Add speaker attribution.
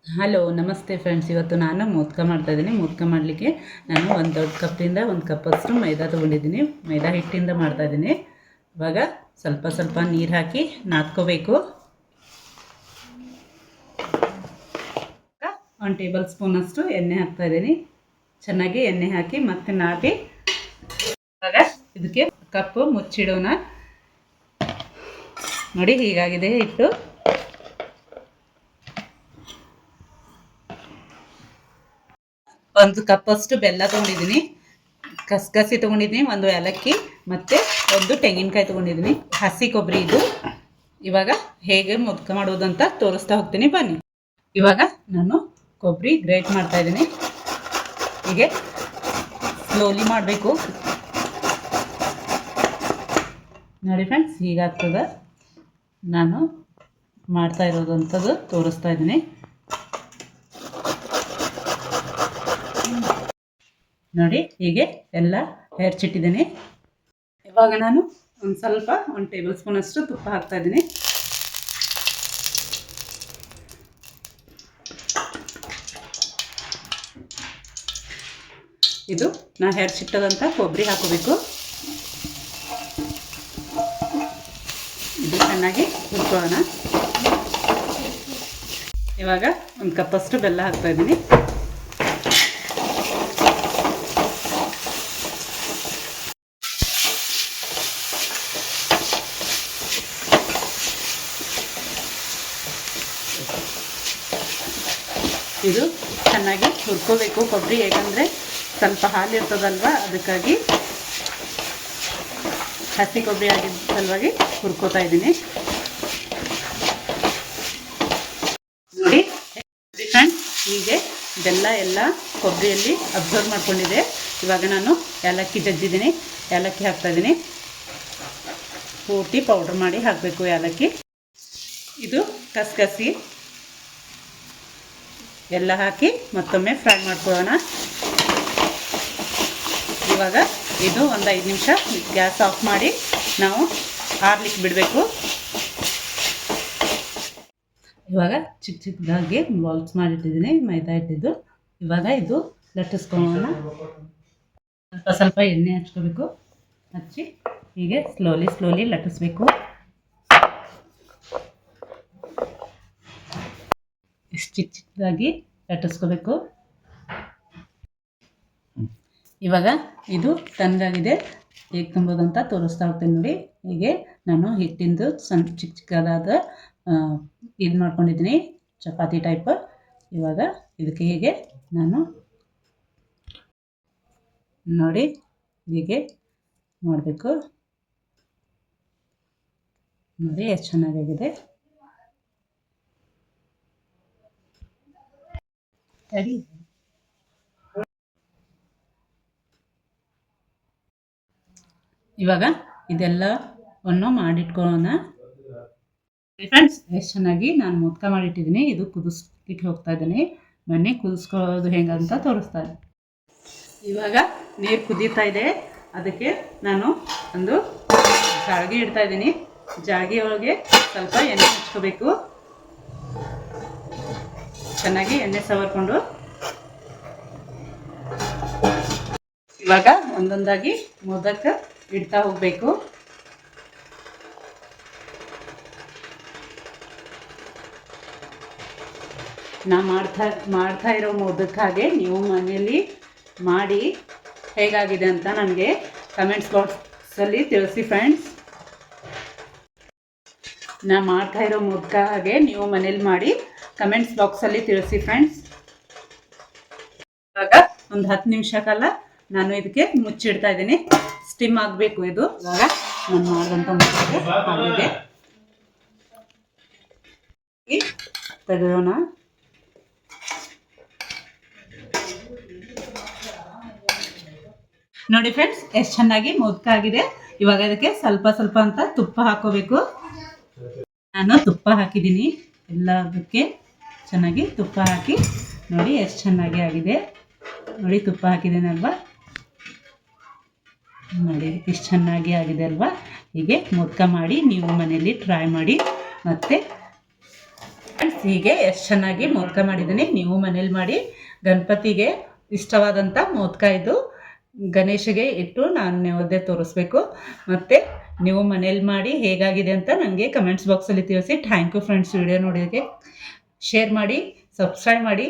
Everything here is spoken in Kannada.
Speaker 1: ಹಲೋ ನಮಸ್ತೆ ಫ್ರೆಂಡ್ಸ್. ಇವತ್ತು ನಾನು ಮೋದಕ ಮಾಡ್ತಾಯಿದ್ದೀನಿ. ಮೋದಕ ಮಾಡಲಿಕ್ಕೆ ನಾನು ಒಂದು ದೊಡ್ಡ ಕಪ್ಪಿಂದ ಒಂದು ಕಪ್ಪಷ್ಟು ಮೈದಾ ತೊಗೊಂಡಿದ್ದೀನಿ. ಮೈದಾ ಹಿಟ್ಟಿಂದ ಮಾಡ್ತಾಯಿದ್ದೀನಿ. ಇವಾಗ ಸ್ವಲ್ಪ ಸ್ವಲ್ಪ ನೀರು ಹಾಕಿ ನಾದ್ಕೋಬೇಕು. 1 ಟೇಬಲ್ ಸ್ಪೂನಷ್ಟು ಎಣ್ಣೆ ಹಾಕ್ತಾಯಿದ್ದೀನಿ. ಚೆನ್ನಾಗಿ ಎಣ್ಣೆ ಹಾಕಿ ಮತ್ತೆ ನಾದಿ ಇವಾಗ ಇದಕ್ಕೆ ಕಪ್ಪು ಮುಚ್ಚಿಡೋಣ. ನೋಡಿ ಹೀಗಾಗಿದೆ ಹಿಟ್ಟು. ಒಂದು ಕಪ್ಪಷ್ಟು ಬೆಲ್ಲ ತೊಗೊಂಡಿದ್ದೀನಿ, ಕಸಗಸಿ ತೊಗೊಂಡಿದ್ದೀನಿ, ಒಂದು ಏಲಕ್ಕಿ ಮತ್ತು ಒಂದು ತೆಂಗಿನಕಾಯಿ ತೊಗೊಂಡಿದ್ದೀನಿ, ಹಸಿ ಕೊಬ್ಬರಿ ಇದು. ಇವಾಗ ಹೇಗೆ ಮೋದಕ ಮಾಡೋದು ಅಂತ ತೋರಿಸ್ತಾ ಹೋಗ್ತೀನಿ ಬನ್ನಿ. ಇವಾಗ ನಾನು ಕೊಬ್ಬರಿ ಗ್ರೇಟ್ ಮಾಡ್ತಾಯಿದ್ದೀನಿ. ಹೀಗೆ ಸ್ಲೋಲಿ ಮಾಡಬೇಕು. ನೋಡಿ ಫ್ರೆಂಡ್ಸ್, ಹೀಗಾಗ್ತದೆ. ನಾನು ಮಾಡ್ತಾ ಇರೋದಂಥದ್ದು ತೋರಿಸ್ತಾ ಇದ್ದೀನಿ. ನೋಡಿ ಹೀಗೆ ಎಲ್ಲ ಹೆರ್ಚಿಟ್ಟಿದ್ದೀನಿ. ಇವಾಗ ನಾನು ಒಂದು ಟೇಬಲ್ ಸ್ಪೂನಷ್ಟು ತುಪ್ಪ ಹಾಕ್ತಾ ಇದ್ದೀನಿ. ಇದು ನಾ ಹೆರ್ಚಿಟ್ಟದಂಥ ಕೊಬ್ಬರಿ ಹಾಕೋಬೇಕು. ಇದು ಚೆನ್ನಾಗಿ ಹುರ್ಕೊಳ್ಳೋಣ. ಇವಾಗ ಒಂದು ಕಪ್ಪಷ್ಟು ಬೆಲ್ಲ ಹಾಕ್ತಾ ಇದ್ದೀನಿ. ಇದು ಚೆನ್ನಾಗಿ ಹುರ್ಕೋಬೇಕು ಕೊಬ್ಬರಿ, ಏಕೆಂದರೆ ಸ್ವಲ್ಪ ಹಾಲು ಇರ್ತದಲ್ವ, ಅದಕ್ಕಾಗಿ ಹಸಿ ಕೊಬ್ಬರಿ ಆಗಿದ್ದ ಸಲುವಾಗಿ ಹುರ್ಕೋತಾ ಇದ್ದೀನಿ. ನೋಡಿ ಫ್ರೆಂಡ್ಸ್, ಹೀಗೆ ಬೆಲ್ಲ ಎಲ್ಲ ಕೊಬ್ಬರಿಯಲ್ಲಿ ಅಬ್ಸರ್ವ್ ಮಾಡ್ಕೊಂಡಿದೆ. ಇವಾಗ ನಾನು ಏಲಕ್ಕಿ ಜಜ್ಜಿದ್ದೀನಿ, ಏಲಕ್ಕಿ ಹಾಕ್ತಾಯಿದ್ದೀನಿ. ಪೂರ್ತಿ ಪೌಡ್ರ್ ಮಾಡಿ ಹಾಕಬೇಕು ಏಲಕ್ಕಿ. ಇದು ಕಸಗಸಿ ಎಲ್ಲ ಹಾಕಿ ಮತ್ತೊಮ್ಮೆ ಫ್ರೈ ಮಾಡ್ಕೊಳ್ಳೋಣ. ಇವಾಗ ಇದು ಒಂದು 5 ನಿಮಿಷ ಗ್ಯಾಸ್ ಆಫ್ ಮಾಡಿ ನಾವು ಆರ್ಲಿಕ್ಕೆ ಬಿಡಬೇಕು. ಇವಾಗ ಚಿಕ್ಕ ಚಿಕ್ಕದಾಗಿ ಬಾಲ್ಸ್ ಮಾಡಿಟ್ಟಿದ್ದೀನಿ ಮೈದಾ ಹಿಟ್ಟಿದ್ದು. ಇವಾಗ ಇದು ಲಟ್ಟಿಸ್ಕೊಳ್ಳೋಣ. ಸ್ವಲ್ಪ ಸ್ವಲ್ಪ ಎಣ್ಣೆ ಹಚ್ಕೋಬೇಕು. ಹಚ್ಚಿ ಹೀಗೆ ಸ್ಲೋಲಿ ಲಟ್ಟಿಸ್ಬೇಕು. ಇಷ್ಟು ಚಿಕ್ಕದಾಗಿ ಲಟ್ಟಿಸ್ಕೋಬೇಕು. ಇವಾಗ ಇದು ತಣ್ಣಗಾಗಿದೆ. ಹೇಗೆ ತುಂಬೋದಂತ ತೋರಿಸ್ತಾ ಹೋಗ್ತೀನಿ ನೋಡಿ. ಹೀಗೆ ನಾನು ಹಿಟ್ಟಿಂದು ಚಿಕ್ಕದಾದ ಇದು ಮಾಡ್ಕೊಂಡಿದ್ದೀನಿ, ಚಪಾತಿ ಟೈಪ್. ಇವಾಗ ಇದಕ್ಕೆ ಹೀಗೆ ನಾನು ನೋಡಿ ಹೀಗೆ ಮಾಡಬೇಕು. ನೋಡಿ ಎಷ್ಟು ಚೆನ್ನಾಗಿದೆ. ಸರಿ, ಇವಾಗ ಇದೆಲ್ಲವನ್ನು ಮಾಡಿಟ್ಕೊಳ್ಳೋಣ. ಫ್ರೆಂಡ್ಸ್, ಎಷ್ಟು ಚೆನ್ನಾಗಿ ನಾನು ಮೋದಕ ಮಾಡಿಟ್ಟಿದ್ದೀನಿ. ಇದು ಕುದಿಸ್ಲಿಕ್ಕೆ ಹೋಗ್ತಾ ಇದ್ದೀನಿ. ಬನ್ನಿ ಕುದಿಸ್ಕೊಳ್ಳೋದು ಹೆಂಗಂತ ತೋರಿಸ್ತಾ ಇದ್ದೀನಿ. ಇವಾಗ ನೀರು ಕುದೀತಾ ಇದೆ. ಅದಕ್ಕೆ ನಾನು ಒಂದು ಜಾಳ್ಗೆ ಇಡ್ತಾ ಇದ್ದೀನಿ. ಜಾಳ್ಗೆ ಒಳಗೆ ಸ್ವಲ್ಪ ಎಣ್ಣೆ ಹಚ್ಕೋಬೇಕು. ಚೆನ್ನಾಗಿ ಎಣ್ಣೆ ಸವರ್ಕೊಂಡು ಇವಾಗ ಒಂದೊಂದಾಗಿ ಮೋದಕ ಇಡ್ತಾ ಹೋಗಬೇಕು. ನಾ ಮಾಡ್ತಾ ಇರೋ ಮೋದಕ ಹಾಗೆ ನೀವು ಮನೆಯಲ್ಲಿ ಮಾಡಿ ಹೇಗಾಗಿದೆ ಅಂತ ನನಗೆ ಕಮೆಂಟ್ಸ್ ಬಾಕ್ಸಲ್ಲಿ ತಿಳಿಸಿ ಫ್ರೆಂಡ್ಸ್. ನಾ ಮಾಡ್ತಾ ಇರೋ ಮೋದಕ ಹಾಗೆ ನೀವು ಮನೇಲಿ ಮಾಡಿ ಕಮೆಂಟ್ಸ್ ಬಾಕ್ಸಲ್ಲಿ ತಿಳಿಸಿ ಫ್ರೆಂಡ್ಸ್. ಇವಾಗ ಒಂದು 10 ನಿಮಿಷ ಕಾಲ ನಾನು ಇದಕ್ಕೆ ಮುಚ್ಚಿಡ್ತಾ ಇದ್ದೀನಿ. ಸ್ಟಿಮ್ ಆಗಬೇಕು ಇದು. ಇವಾಗ ನಾನು ಮಾಡಿದಂಥ ಮೋದಕ ಆಗಿದೆ. ತೆಗೆಯೋಣ. ನೋಡಿ ಫ್ರೆಂಡ್ಸ್, ಎಷ್ಟು ಚೆನ್ನಾಗಿ ಮೋದಕ ಆಗಿದೆ. ಇವಾಗ ಇದಕ್ಕೆ ಸ್ವಲ್ಪ ಸ್ವಲ್ಪ ಅಂತ ತುಪ್ಪ ಹಾಕೋಬೇಕು. ನಾನು ತುಪ್ಪ ಹಾಕಿದ್ದೀನಿ. ಎಲ್ಲದಕ್ಕೆ ಚೆನ್ನಾಗಿ ತುಪ್ಪ ಹಾಕಿ ನೋಡಿ ಎಷ್ಟು ಚೆನ್ನಾಗಿ ಆಗಿದೆ. ನೋಡಿ ತುಪ್ಪ ಹಾಕಿದ್ದೀನಲ್ವ, ನೋಡಿ ಎಷ್ಟು ಚೆನ್ನಾಗಿ ಆಗಿದೆ ಅಲ್ವಾ. ಹೀಗೆ ಮೋದಕ ಮಾಡಿ ನೀವು ಮನೆಯಲ್ಲಿ ಟ್ರೈ ಮಾಡಿ. ಮತ್ತು ಹೀಗೆ ಎಷ್ಟು ಚೆನ್ನಾಗಿ ಮೋದಕ ಮಾಡಿದ್ದೀನಿ. ನೀವು ಮನೇಲಿ ಮಾಡಿ ಗಣಪತಿಗೆ ಇಷ್ಟವಾದಂಥ ಮೋದಕ ಇದು. ಗಣೇಶಗೆ ಇಟ್ಟು ನಾನು ನೈವೇದ್ಯ ತೋರಿಸ್ಬೇಕು. ಮತ್ತು ನೀವು ಮನೇಲಿ ಮಾಡಿ ಹೇಗಾಗಿದೆ ಅಂತ ನನಗೆ ಕಮೆಂಟ್ಸ್ ಬಾಕ್ಸಲ್ಲಿ ತಿಳಿಸಿ. ಥ್ಯಾಂಕ್ ಯು ಫ್ರೆಂಡ್ಸ್, ವಿಡಿಯೋ ನೋಡೋದಕ್ಕೆ. ಶೇರ್ ಮಾಡಿ, ಸಬ್ಸ್ಕ್ರೈಬ್ ಮಾಡಿ.